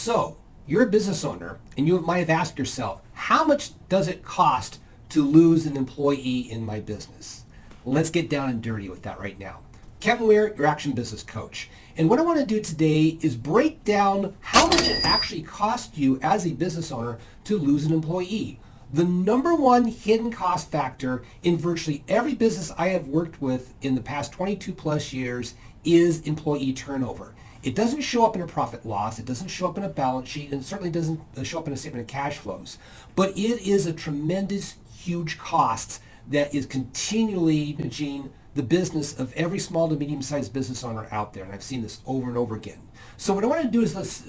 So you're a business owner and you might have asked yourself, how much does it cost to lose an employee in my business? Let's get down and dirty with that right now. Kevin Weir, your Action Business Coach. And what I want to do today is break down how much it actually costs you as a business owner to lose an employee. The number one hidden cost factor in virtually every business I have worked with in the past 22 plus years is employee turnover. It doesn't show up in a profit loss, it doesn't show up in a balance sheet, and it certainly doesn't show up in a statement of cash flows. But it is a tremendous, huge cost that is continually managing the business of every small to medium-sized business owner out there. And I've seen this over and over again. So what I want to do is let's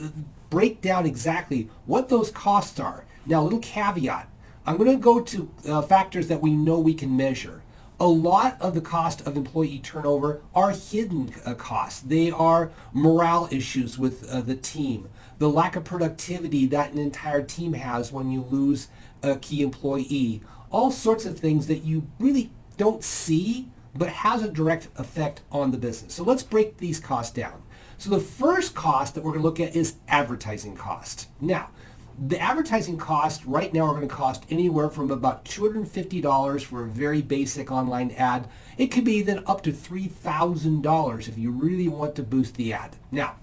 break down exactly what those costs are. Now, a little caveat. I'm going to go to factors that we know we can measure. A lot of the cost of employee turnover are hidden costs. They are morale issues with the team, the lack of productivity that an entire team has when you lose a key employee, all sorts of things that you really don't see but has a direct effect on the business. So let's break these costs down. So the first cost that we're going to look at is advertising cost. Now, the advertising costs right now are going to cost anywhere from about $250 for a very basic online ad. It could be then up to $3,000 if you really want to boost the ad. Now,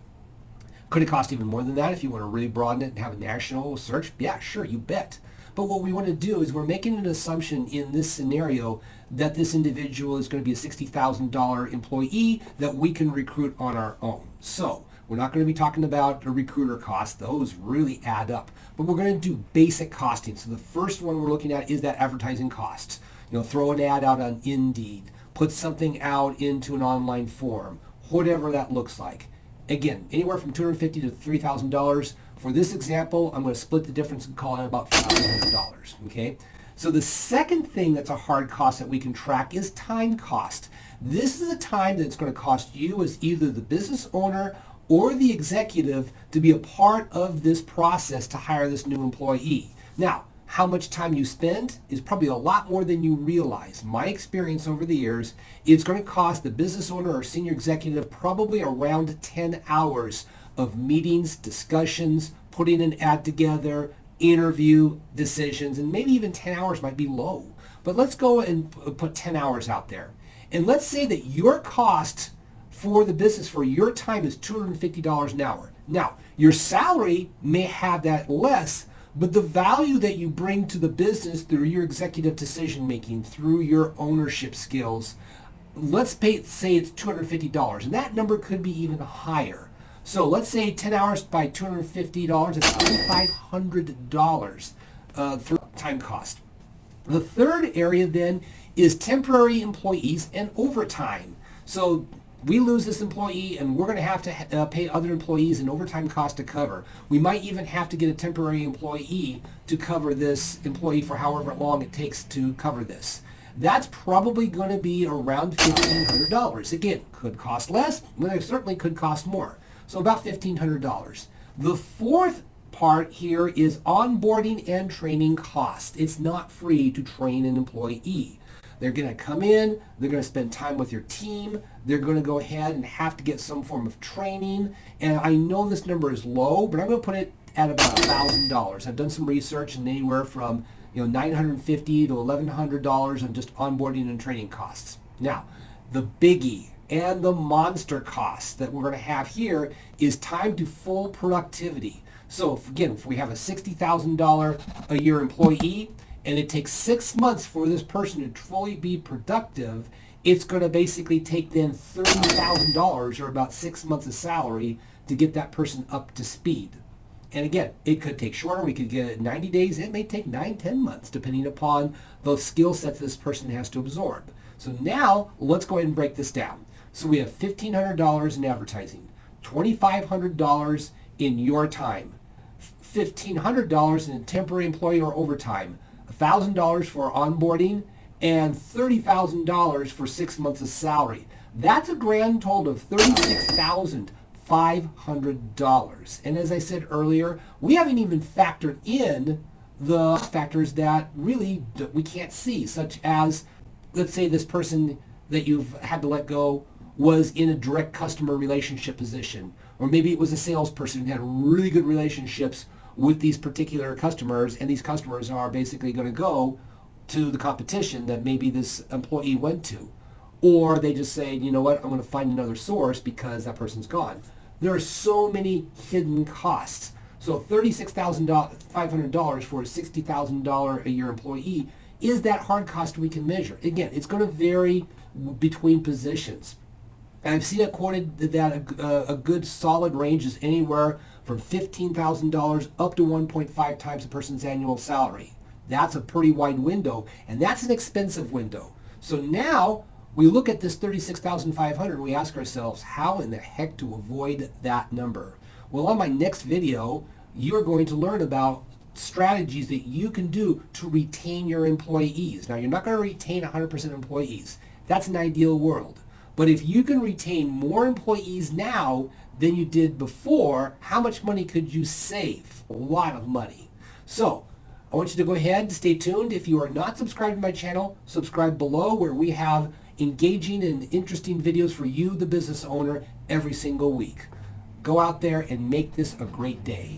could it cost even more than that if you want to really broaden it and have a national search? Yeah, sure, you bet. But what we want to do is we're making an assumption in this scenario that this individual is going to be a $60,000 employee that we can recruit on our own. So we're not going to be talking about a recruiter cost. Those really add up. But we're going to do basic costing. So the first one we're looking at is that advertising cost. Throw an ad out on Indeed, put something out into an online forum, whatever that looks like. Again, anywhere from $250 to $3,000. For this example, I'm going to split the difference and call it about $500. Okay? So the second thing that's a hard cost that we can track is time cost. This is the time that it's going to cost you as either the business owner or the executive to be a part of this process to hire this new employee. Now, how much time you spend is probably a lot more than you realize. My experience over the years, it's going to cost the business owner or senior executive probably around 10 hours of meetings, discussions, putting an ad together, interview, decisions, and maybe even 10 hours might be low. But let's go and put 10 hours out there. And let's say that your cost for the business for your time is $250 an hour. Now, your salary may have that less, but the value that you bring to the business through your executive decision making, through your ownership skills, let's say it's $250, and that number could be even higher. So let's say 10 hours by $250, it's $2,500 through time cost. The third area then is temporary employees and overtime. So we lose this employee and we're going to have to pay other employees an overtime cost to cover. We might even have to get a temporary employee to cover this employee for however long it takes to cover this. That's probably going to be around $1,500. Again, could cost less, but it certainly could cost more. So about $1,500. The fourth part here is onboarding and training cost. It's not free to train an employee. They're going to come in, they're going to spend time with your team, they're going to go ahead and have to get some form of training. And I know this number is low, but I'm going to put it at about $1,000. I've done some research and anywhere from $950 to $1,100 on just onboarding and training costs. Now, the biggie and the monster cost that we're going to have here is time to full productivity. So if we have a $60,000 a year employee and it takes 6 months for this person to fully be productive, it's going to basically take then $30,000 or about 6 months of salary to get that person up to speed. And again, it could take shorter. We could get it 90 days. It may take 9-10 months depending upon the skill sets this person has to absorb. So now let's go ahead and break this down. So we have $1,500 in advertising, $2,500 in your time, $1,500 in temporary employee or overtime, $1,000 for onboarding, and $30,000 for 6 months of salary. That's a grand total of $36,500. And as I said earlier, we haven't even factored in the factors that really we can't see, such as, let's say this person that you've had to let go was in a direct customer relationship position, Or maybe it was a salesperson who had really good relationships with these particular customers, and these customers are basically going to go to the competition that maybe this employee went to. Or they just say, you know what, I'm going to find another source because that person's gone. There are so many hidden costs. So $36,500 for a $60,000 a year employee is that hard cost we can measure. Again, it's going to vary between positions. And I've seen it quoted that a good solid range is anywhere from $15,000 up to 1.5 times a person's annual salary. That's a pretty wide window, and that's an expensive window. So now we look at this $36,500 and we ask ourselves, how in the heck to avoid that number? Well, on my next video, you're going to learn about strategies that you can do to retain your employees. Now, you're not going to retain 100% employees. That's an ideal world. But if you can retain more employees now than you did before, how much money could you save? A lot of money. So I want you to go ahead and stay tuned. If you are not subscribed to my channel, subscribe below, where we have engaging and interesting videos for you, the business owner, every single week. Go out there and make this a great day.